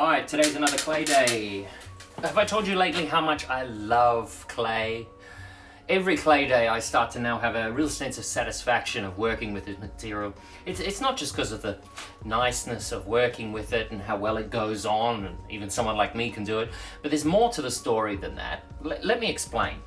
Hi, today's another clay day. Have I told you lately how much I love clay? Every clay day I start to now have a real sense of satisfaction of working with this material. It's not just because of the niceness of working with it and how well it goes on, and even someone like me can do it, but there's more to the story than that. Let me explain.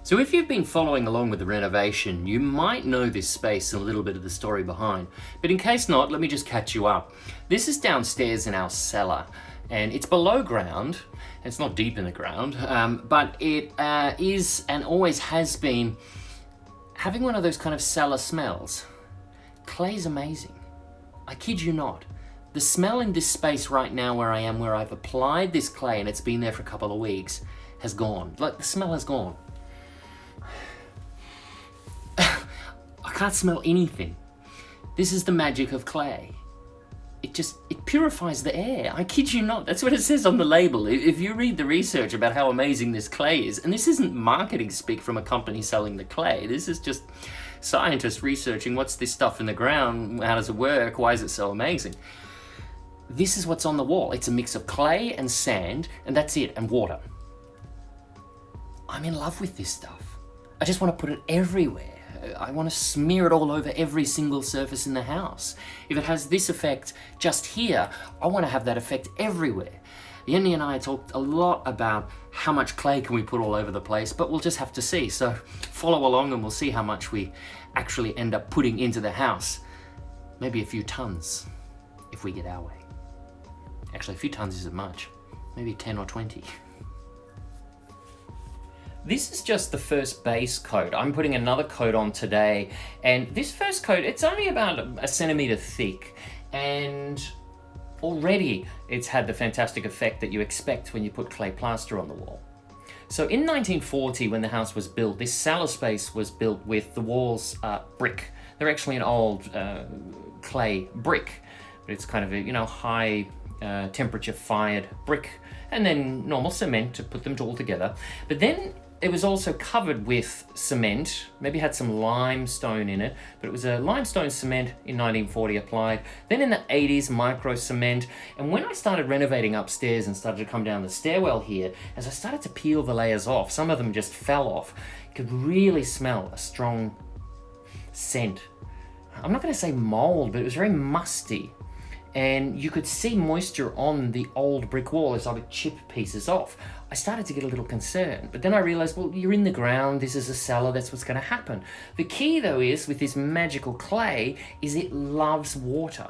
So if you've been following along with the renovation, you might know this space and a little bit of the story behind. But in case not, let me just catch you up. This is downstairs in our cellar, and it's below ground. It's not deep in the ground, but it is and always has been having one of those kind of cellar smells. Clay's amazing. I kid you not. The smell in this space right now where I am, where I've applied this clay and it's been there for a couple of weeks, has gone. Like, the smell has gone. I can't smell anything. This is the magic of clay. It purifies the air. I kid you not. That's what it says on the label. If you read the research about how amazing this clay is, and this isn't marketing speak from a company selling the clay. This is just scientists researching what's this stuff in the ground, how does it work, why is it so amazing? This is what's on the wall. It's a mix of clay and sand, and that's it, and water. I'm in love with this stuff. I just want to put it everywhere. I want to smear it all over every single surface in the house. If it has this effect just here, I want to have that effect everywhere. Yenny and I talked a lot about how much clay can we put all over the place, but we'll just have to see. So follow along and we'll see how much we actually end up putting into the house. Maybe a few tons, if we get our way. Actually, a few tons isn't much. Maybe 10 or 20. This is just the first base coat. I'm putting another coat on today, and this first coat, it's only about a centimeter thick, and already it's had the fantastic effect that you expect when you put clay plaster on the wall. So in 1940, when the house was built, this cellar space was built with the walls brick. They're actually an old clay brick, but it's kind of a high temperature fired brick, and then normal cement to put them all together. But then it was also covered with cement, maybe had some limestone in it, but it was a limestone cement in 1940 applied. Then in the 80s, micro cement. And when I started renovating upstairs and started to come down the stairwell here, as I started to peel the layers off, some of them just fell off. You could really smell a strong scent. I'm not going to say mold, but it was very musty. And you could see moisture on the old brick wall as I would chip pieces off. I started to get a little concerned, but then I realized, well, you're in the ground, this is a cellar, that's what's gonna happen. The key though is, with this magical clay, is it loves water.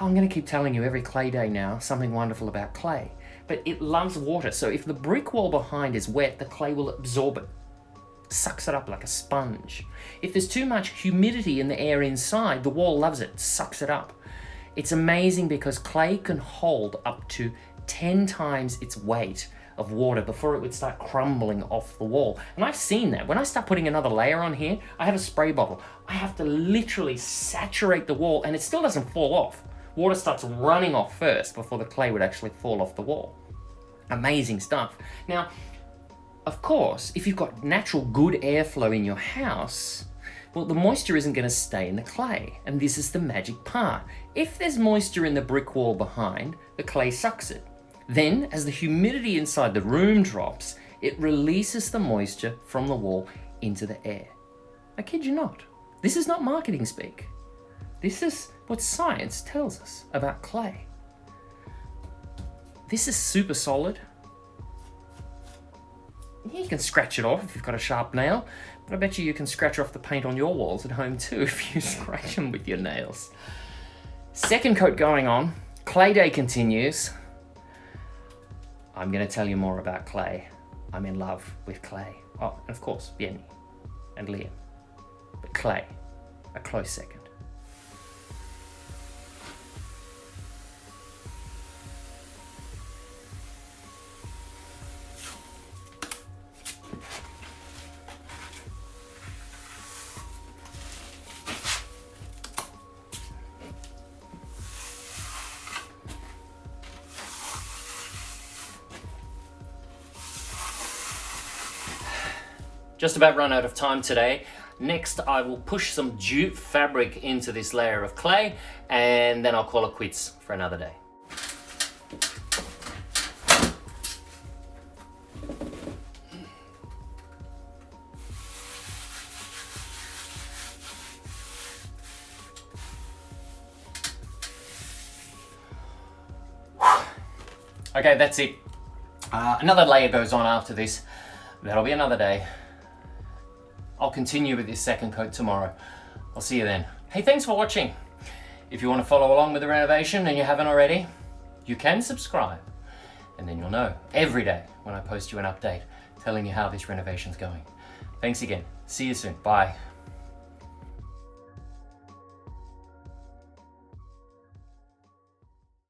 I'm gonna keep telling you every clay day now, something wonderful about clay, but it loves water. So if the brick wall behind is wet, the clay will absorb it, sucks it up like a sponge. If there's too much humidity in the air inside, the wall loves it, sucks it up. It's amazing because clay can hold up to 10 times its weight of water before it would start crumbling off the wall. And I've seen that. When I start putting another layer on here, I have a spray bottle. I have to literally saturate the wall, and it still doesn't fall off. Water starts running off first before the clay would actually fall off the wall. Amazing stuff. Now, of course, if you've got natural good airflow in your house, well, the moisture isn't going to stay in the clay, and this is the magic part. If there's moisture in the brick wall behind, the clay sucks it. Then, as the humidity inside the room drops, it releases the moisture from the wall into the air. I kid you not. This is not marketing speak. This is what science tells us about clay. This is super solid. You can scratch it off if you've got a sharp nail, but I bet you can scratch off the paint on your walls at home too if you scratch them with your nails. Second coat going on. Clay day continues. I'm going to tell you more about clay. I'm in love with clay. Oh, and of course, Yenny and Liam. But clay, a close second. Just about run out of time today. Next, I will push some jute fabric into this layer of clay, and then I'll call it quits for another day. Okay, that's it. Another layer goes on after this. That'll be another day. I'll continue with this second coat tomorrow. I'll see you then. Hey, thanks for watching. If you want to follow along with the renovation and you haven't already, you can subscribe. And then you'll know every day when I post you an update telling you how this renovation's going. Thanks again. See you soon. Bye.